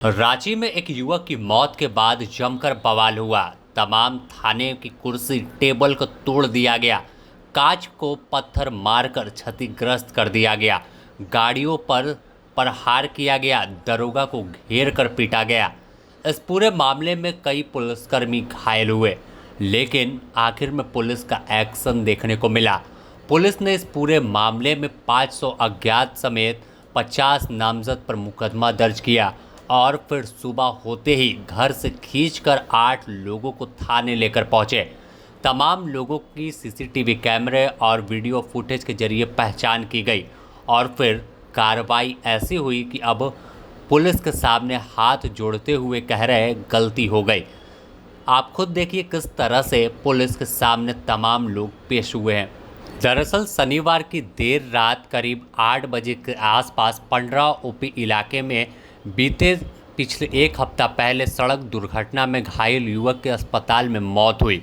रांची में एक युवक की मौत के बाद जमकर बवाल हुआ। तमाम थाने की कुर्सी टेबल को तोड़ दिया गया, कांच को पत्थर मारकर क्षतिग्रस्त कर दिया गया, गाड़ियों पर प्रहार किया गया, दरोगा को घेर कर पीटा गया। इस पूरे मामले में कई पुलिसकर्मी घायल हुए, लेकिन आखिर में पुलिस का एक्शन देखने को मिला। पुलिस ने इस पूरे मामले में 500 अज्ञात समेत 50 नामजद पर मुकदमा दर्ज किया और फिर सुबह होते ही घर से खींचकर 8 लोगों को थाने लेकर पहुंचे। तमाम लोगों की सीसीटीवी कैमरे और वीडियो फुटेज के जरिए पहचान की गई और फिर कार्रवाई ऐसी हुई कि अब पुलिस के सामने हाथ जोड़ते हुए कह रहे गलती हो गई। आप खुद देखिए किस तरह से पुलिस के सामने तमाम लोग पेश हुए हैं। दरअसल शनिवार की देर रात करीब 8 बजे के आसपास पंडरा ओपी इलाके में बीते पिछले एक हफ्ता पहले सड़क दुर्घटना में घायल युवक के अस्पताल में मौत हुई।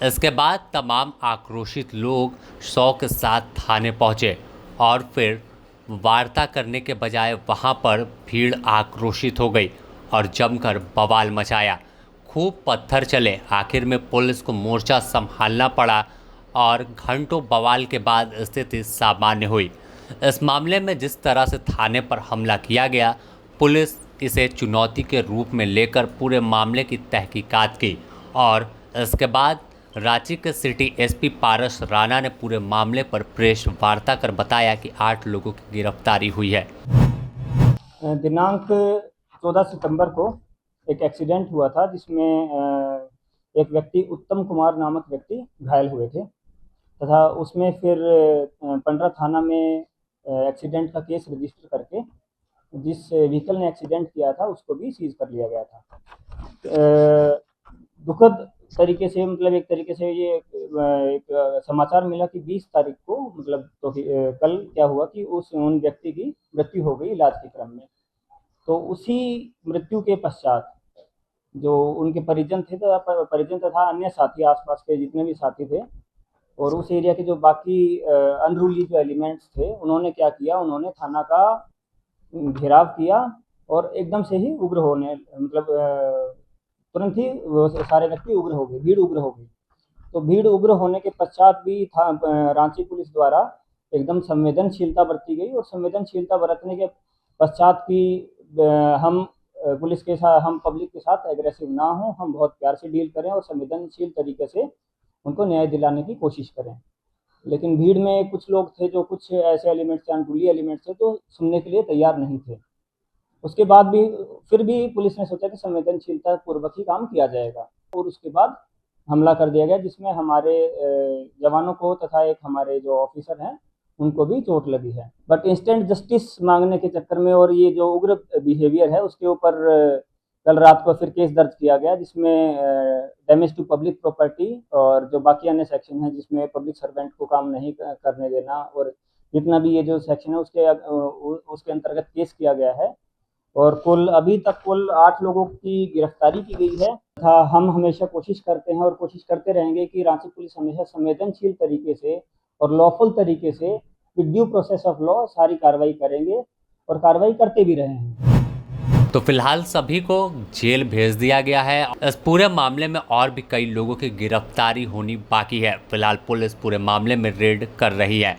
इसके बाद तमाम आक्रोशित लोग 100 के साथ थाने पहुंचे और फिर वार्ता करने के बजाय वहां पर भीड़ आक्रोशित हो गई और जमकर बवाल मचाया। खूब पत्थर चले, आखिर में पुलिस को मोर्चा संभालना पड़ा और घंटों बवाल के बाद स्थिति सामान्य हुई। इस मामले में जिस तरह से थाने पर हमला किया गया, पुलिस इसे चुनौती के रूप में लेकर पूरे मामले की तहकीकात की और इसके बाद रांची के सिटी एसपी पारस राणा ने पूरे मामले पर प्रेस वार्ता कर बताया कि 8 लोगों की गिरफ्तारी हुई है। दिनांक 14 सितंबर को एक एक्सीडेंट हुआ था जिसमें एक व्यक्ति उत्तम कुमार नामक व्यक्ति घायल हुए थे तथा उसमें फिर पंडरा थाना में एक्सीडेंट का केस रजिस्टर करके जिस व्हीकल ने एक्सीडेंट किया था उसको भी सीज कर लिया गया था। दुखद तरीके से मतलब एक तरीके से ये एक समाचार मिला कि 20 तारीख को मतलब तो कल क्या हुआ कि उन व्यक्ति की मृत्यु हो गई इलाज के क्रम में। तो उसी मृत्यु के पश्चात जो उनके परिजन तथा अन्य साथी आसपास के जितने भी साथी थे और उस एरिया के जो बाकी अनरूली जो एलिमेंट्स थे, उन्होंने क्या किया, उन्होंने थाना का घेराव किया और एकदम से ही उग्र होने मतलब तुरंत ही वो सारे व्यक्ति उग्र हो गए, भीड़ उग्र हो गई। तो भीड़ उग्र होने के पश्चात भी रांची पुलिस द्वारा एकदम संवेदनशीलता बरती गई और संवेदनशीलता बरतने के पश्चात की हम पुलिस के साथ, हम पब्लिक के साथ एग्रेसिव ना हो, हम बहुत प्यार से डील करें और संवेदनशील तरीके से उनको न्याय दिलाने की कोशिश करें। लेकिन भीड़ में कुछ लोग थे जो कुछ ऐसे एलिमेंट्स अनरूली एलिमेंट्स थे तो सुनने के लिए तैयार नहीं थे। उसके बाद भी फिर भी पुलिस ने सोचा कि संवेदनशीलता पूर्वक ही काम किया जाएगा और उसके बाद हमला कर दिया गया जिसमें हमारे जवानों को तथा एक हमारे जो ऑफिसर हैं उनको भी चोट लगी है। बट इंस्टेंट जस्टिस मांगने के चक्कर में और ये जो उग्र बिहेवियर है उसके ऊपर कल रात को फिर केस दर्ज किया गया जिसमें डैमेज टू पब्लिक प्रॉपर्टी और जो बाकी अन्य सेक्शन है जिसमें पब्लिक सर्वेंट को काम नहीं करने देना और जितना भी ये जो सेक्शन है उसके अंतर्गत केस किया गया है और अभी तक कुल 8 लोगों की गिरफ्तारी की गई है तथा हम हमेशा कोशिश करते हैं और कोशिश करते रहेंगे कि रांची पुलिस हमेशा संवेदनशील तरीके से और लॉफुल तरीके से with due process of law सारी कार्रवाई करेंगे और कार्रवाई करते भी रहे हैं। तो फिलहाल सभी को जेल भेज दिया गया है। इस पूरे मामले में और भी कई लोगों की गिरफ्तारी होनी बाकी है। फिलहाल पुलिस पूरे मामले में रेड कर रही है।